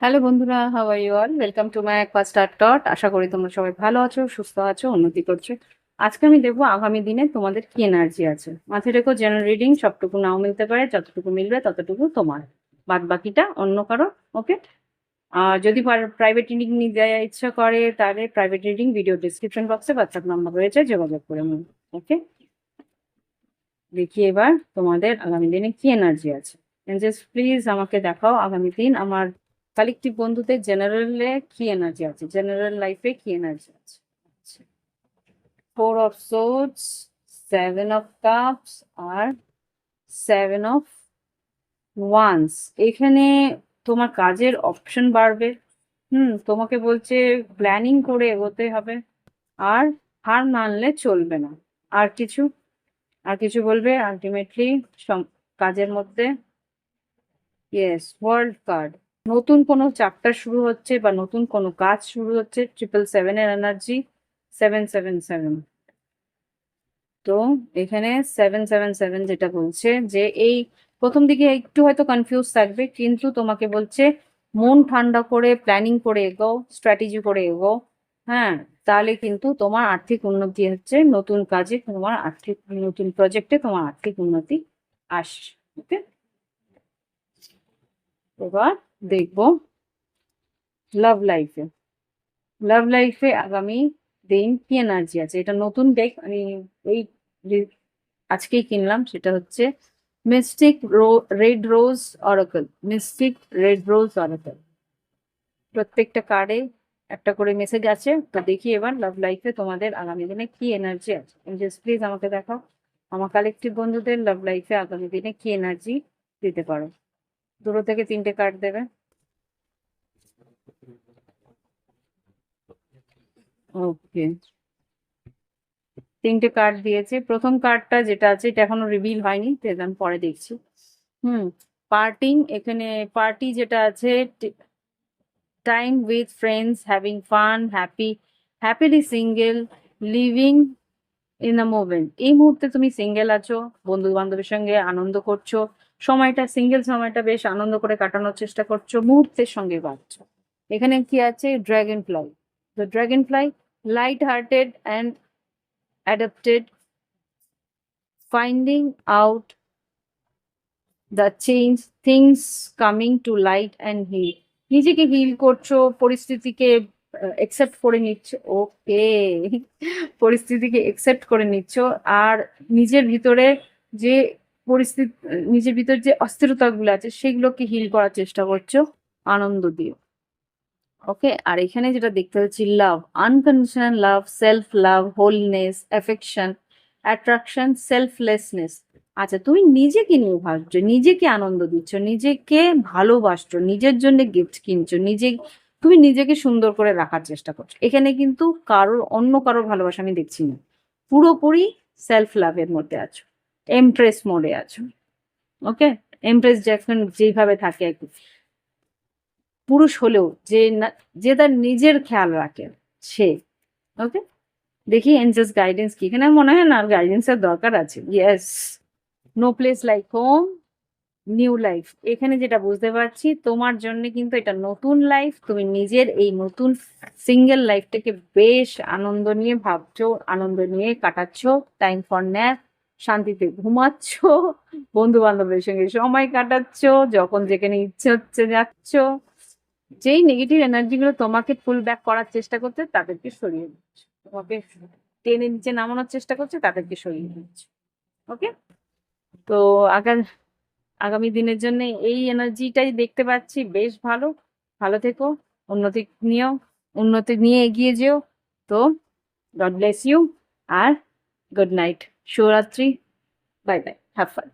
Hello বন্ধুরা, how are you all? Welcome to my first start টট। আশা করি তোমরা সবাই ভালো আছো, সুস্থ আছো, উন্নতি করছো। আজকে আমি দেখবো আগামী দিনে তোমাদের কি এনার্জি আছে। মাথায় রেখো, জেনারেল রিডিং সবটুকু নাও মিলতে পারে, যতটুকু মিলবে ততটুকু তোমার, বাদ বাকিটা অন্য কারো। ওকে? আর যদি প্রাইভেট রিডিং নিতে ইচ্ছা করে তাহলে প্রাইভেট রিডিং ভিডিও ডিসক্রিপশন বক্সে হোয়াটসঅ্যাপ নাম্বার রয়েছে, যোগাযোগ করে নিন। ওকে, দেখি এবার তোমাদের আগামী দিনে কি এনার্জি আছে। এঞ্জেলস প্লিজ আমাকে দেখাও আগামী দিন আমার কালেকটিভ বন্ধুদের জেনারেলে কি এনার্জি আছে, জেনারেল লাইফে কি এনার্জি আছে। Four of swords, seven of cups আর সেভেন অফ ওয়ান্স। এখানে তোমার কাজের অপশন বাড়বে। তোমাকে বলছে প্ল্যানিং করে এগোতে হবে, আর হার মানলে চলবে না। আর কিছু, আর কিছু বলবে আলটিমেটলি কাজের মধ্যে। Yes, world card. নতুন কোনো চ্যাপ্টার শুরু হচ্ছে বা নতুন কোনো কাজ শুরু হচ্ছে। 777 এর এনার্জি, 777। তো এখানে 777 যেটা বলছে যে এই প্রথম দিকে একটু হয়তো কনফিউজ থাকবে, কিন্তু তোমাকে বলছে মন ঠান্ডা করে প্ল্যানিং করে এগো, স্ট্র্যাটেজি করে এগো। হ্যাঁ, তাহলে কিন্তু তোমার আর্থিক উন্নতি হচ্ছে, নতুন কাজে তোমার আর্থিক, নতুন প্রজেক্টে তোমার আর্থিক উন্নতি আসছে। ওকে, এবার দেখবো লাভ লাইফে। লাভ লাইফে আগামী দিন কি এনার্জি আছে। এটা নতুন ডেক, আমি এই আজকেই কিনলাম। সেটা হচ্ছে mystic red rose oracle. Mystic red rose oracle, প্রত্যেকটা কার্ডে একটা করে মেসেজ আছে। তো দেখি এবার লাভ লাইফে তোমাদের আগামী দিনে কি এনার্জি আছে। এঞ্জেলস প্লিজ আমাকে দেখাও আমার কালেকটিভ বন্ধুদের লাভ লাইফে আগামী দিনে কি এনার্জি দিতে পারো। দুটো থেকে তিনটে কার্ড দেবে। ওকে, তিনটে কার্ড দিয়েছে। প্রথম কার্ডটা যেটা আছে এটা এখনো রিভিল হয়নি, তো এটা আমি পরে দেখছি। হুম, পার্টিং। এখানে পার্টি যেটা আছে, time with friends, having fun, happily single, living in a moment. এই মুহূর্তে তুমি সিঙ্গেল আছো, বন্ধু বান্ধবের সঙ্গে আনন্দ করছো, সময়টা সিঙ্গেল সময়টা বেশ আনন্দ করে কাটানোর চেষ্টা করছো, মুহূর্তের সঙ্গে বাঁচছো। এখানে কি আছে, ড্রাগন ফ্লাই। তো dragonfly, light hearted and adapted, finding out the change, things coming to light and heal. নিজেকে হিল করছো, পরিস্থিতিকে একসেপ্ট করে নিচ্ছ। ওকে, পরিস্থিতিকে একসেপ্ট করে নিচ্ছ, আর নিজের ভিতরে যে পরিস্থিতি, নিজের ভিতরে যে অস্থিরতাগুলো আছে সেগুলোকে হিল করার চেষ্টা করছো আনন্দ দিয়ে। ওকে, আর এখানে যেটা দেখতে পাচ্ছি, love, unconditional love, self love, wholeness, affection, attraction, selflessness. আচ্ছা, তুমি নিজেকে নিয়ে ভাবছো, নিজেকে আনন্দ দিচ্ছ, নিজেকে ভালোবাসছো, নিজের জন্য গিফট কিনছো, তুমি নিজেকে সুন্দর করে রাখার চেষ্টা করছো। এখানে কিন্তু কারোর, অন্য কারোর ভালোবাসা আমি দেখছি না, পুরোপুরি সেলফ লাভের মধ্যে আছো, এমপ্রেস মোডে আছো। ওকে, এমপ্রেস যখন যেভাবে থাকে আর কি, পুরুষ হলেও যে যে তার নিজের খেয়াল রাখে সে। ওকে, দেখি এঞ্জেলস গাইডেন্স কি। এখানে মনে হয় না আর গাইডেন্সের দরকার আছে। Yes, no place like home, new life. এখানে যেটা বুঝতে পারছি, তোমার জন্য কিন্তু এটা নতুন লাইফ। তুমি নিজের এই নতুন সিঙ্গেল লাইফটাকে বেশ আনন্দ নিয়ে ভাবছো, আনন্দ নিয়ে কাটাচ্ছ, টাইম ফর ন্যাপ, শান্তিতে ঘুমাচ্ছ, বন্ধু বান্ধবের সঙ্গে সময় কাটাচ্ছ, যখন যেখানে ইচ্ছে হচ্ছে যাচ্ছ। যেই নেগেটিভ এনার্জি গুলো তোমাকে ফুল ব্যাক করার চেষ্টা করছে তাদেরকে সরিয়ে দিচ্ছে, তোমাকে টেনে নিচে নামানোর চেষ্টা করছে তাদেরকে সরিয়ে দিচ্ছে। ওকে, তো আগামী দিনের জন্য এই এনার্জিটাই দেখতে পাচ্ছি। বেশ ভালো, ভালো থেকো, উন্নতি নিয়েও, উন্নতি নিয়ে এগিয়ে যেও। তো গড ব্লেস ইউ, আর গুড নাইট, শুভরাত্রি, বাই বাই, হ্যাভ ফান।